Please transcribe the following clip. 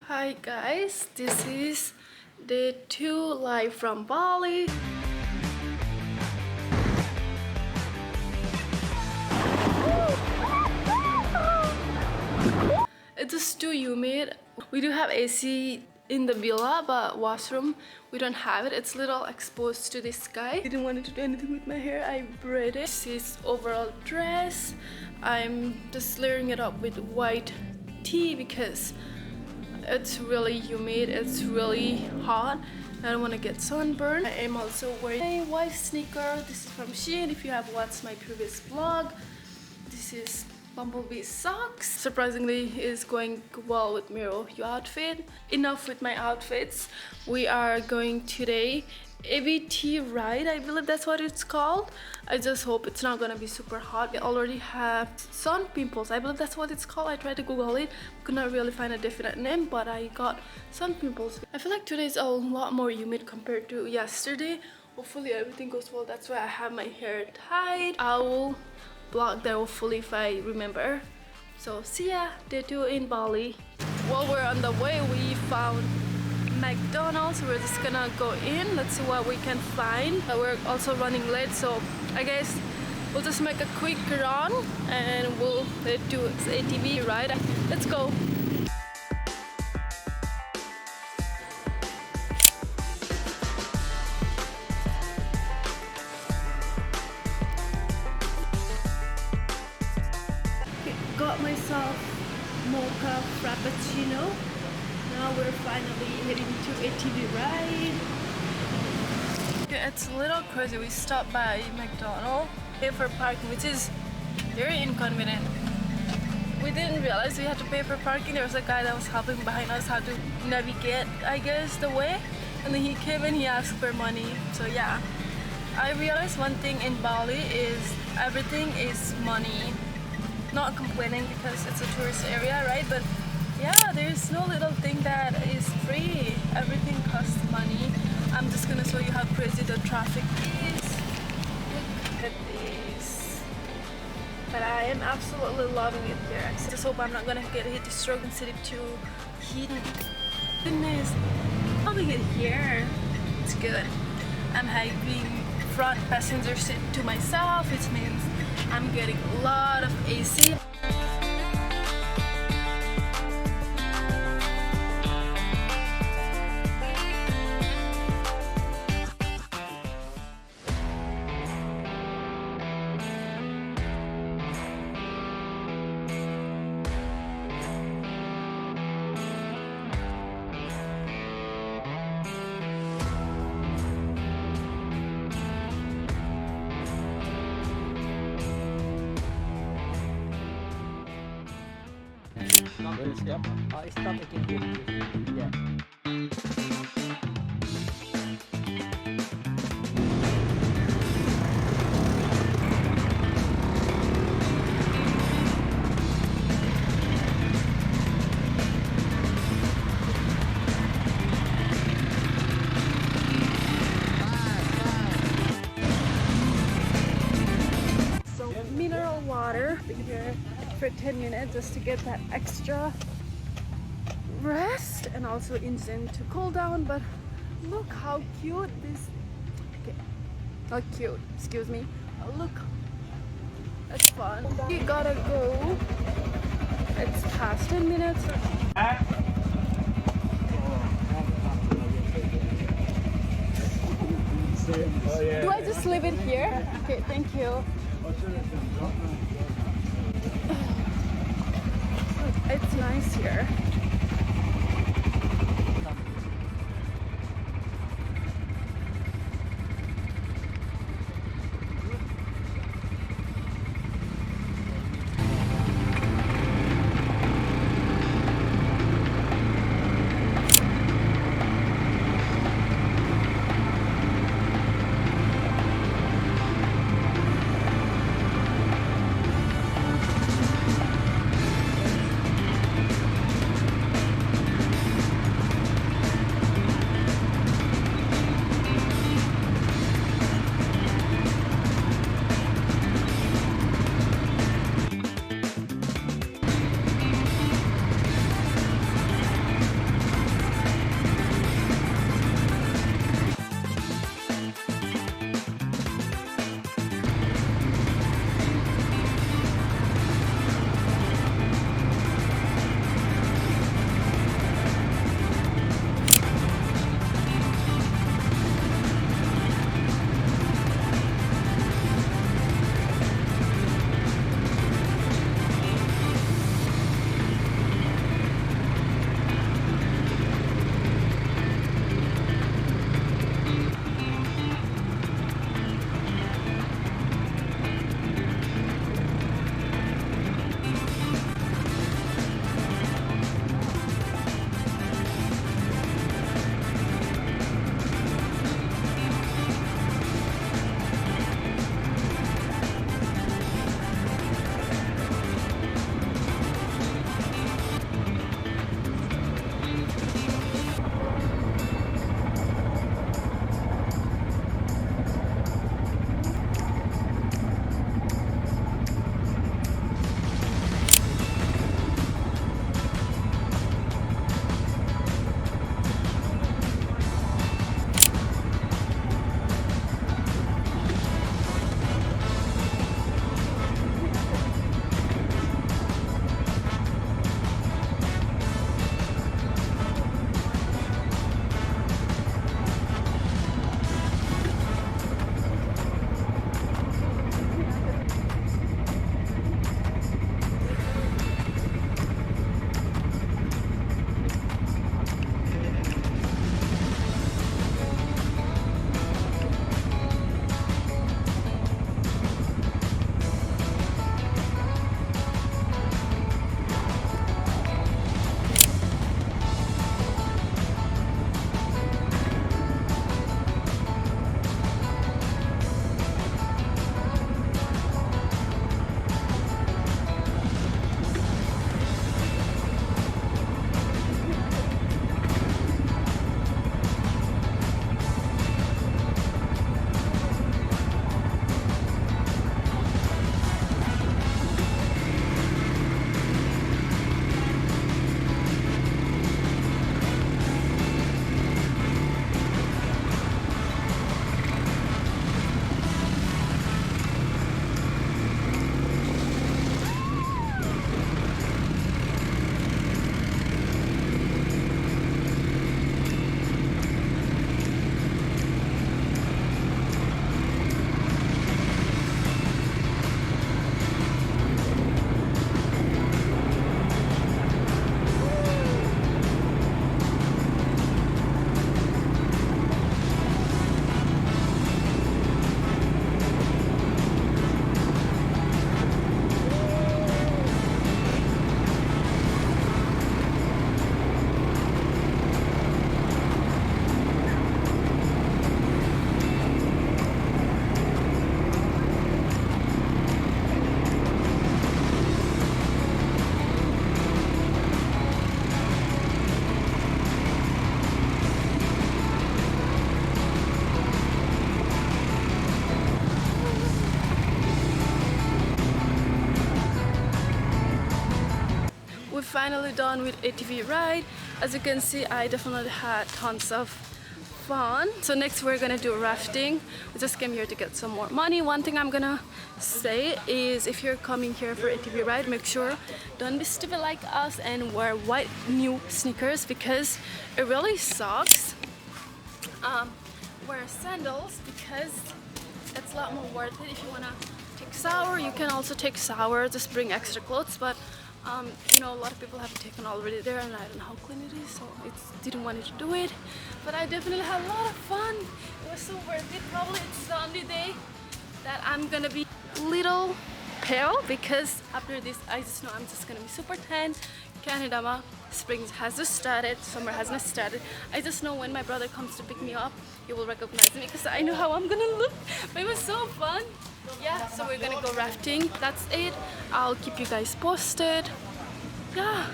Hi guys, this is day 2 live from Bali. It is too humid. We do have AC in the villa, but washroom we don't have it. It's little exposed to the sky. Didn't want to do anything with my hair. I braided it. This is overall dress. I'm just layering it up with white tea because it's really humid, it's really hot. I don't want to get sunburned. I am also wearing a white sneaker. This is from Hiii. If you have watched my previous vlog, this is bumblebee socks. Surprisingly, is going well with Miro outfit. Enough with my outfits. We are going today ATV ride, I believe that's what it's called. I just hope it's not gonna be super hot. I already have sun pimples, I believe that's what it's called. I tried to Google it, could not really find a definite name, but I got sun pimples. I feel like today is a lot more humid compared to yesterday. Hopefully everything goes well. That's why I have my hair tied. I will vlog that hopefully if I remember. So see ya, day 2 in Bali. While we're on the way, we found McDonald's. We're just gonna go in. Let's see what we can find. We're also running late, so I guess we'll just make a quick run and we'll do ATV ride. Let's go. Got myself mocha frappuccino. Now we're finally heading to ATV ride. Yeah, it's a little crazy. We stopped by McDonald's, pay for parking, which is very inconvenient. We didn't realize we had to pay for parking. There was a guy that was helping behind us how to navigate, I guess, the way. And then he came and he asked for money. So yeah, I realized one thing in Bali is everything is money. Not complaining because it's a tourist area, right? But yeah, there's no little thing that is free. Everything costs money. I'm just gonna show you how crazy the traffic is. Look at this. But I am absolutely loving it here. I just hope I'm not gonna get hit the stroke instead of too heated. Goodness, loving it here. It's good. I'm having front passenger seat to myself, which means I'm getting a lot of AC. I stop again. Yeah. So mineral water here for 10 minutes just to get that extra rest and also instant to cool down. But look how cute this, okay, not cute, excuse me. Oh, look, it's fun. We gotta go. It's past 10 minutes. Do I just leave it here? Okay, thank you. It's nice here. finally done with ATV ride. As you can see, I definitely had tons of fun. So next we're gonna do rafting. We just came here to get some more money. One thing I'm gonna say is if you're coming here for ATV ride, make sure don't be stupid like us and wear white new sneakers because it really sucks. Wear sandals because it's a lot more worth it. If you wanna take shower, you can also take shower, just bring extra clothes, but you know, a lot of people have taken already there and I don't know how clean it is, so I didn't want to do it, but I definitely had a lot of fun. It was so worth it. Probably it's the only day that I'm gonna be little pale because after this I just know I'm just gonna be super tan. Canada spring has just started, summer hasn't started. I just know when my brother comes to pick me up, he will recognize me because I know how I'm gonna look. But it was so fun. Yeah, so we're gonna go rafting. That's it. I'll keep you guys posted. Yeah.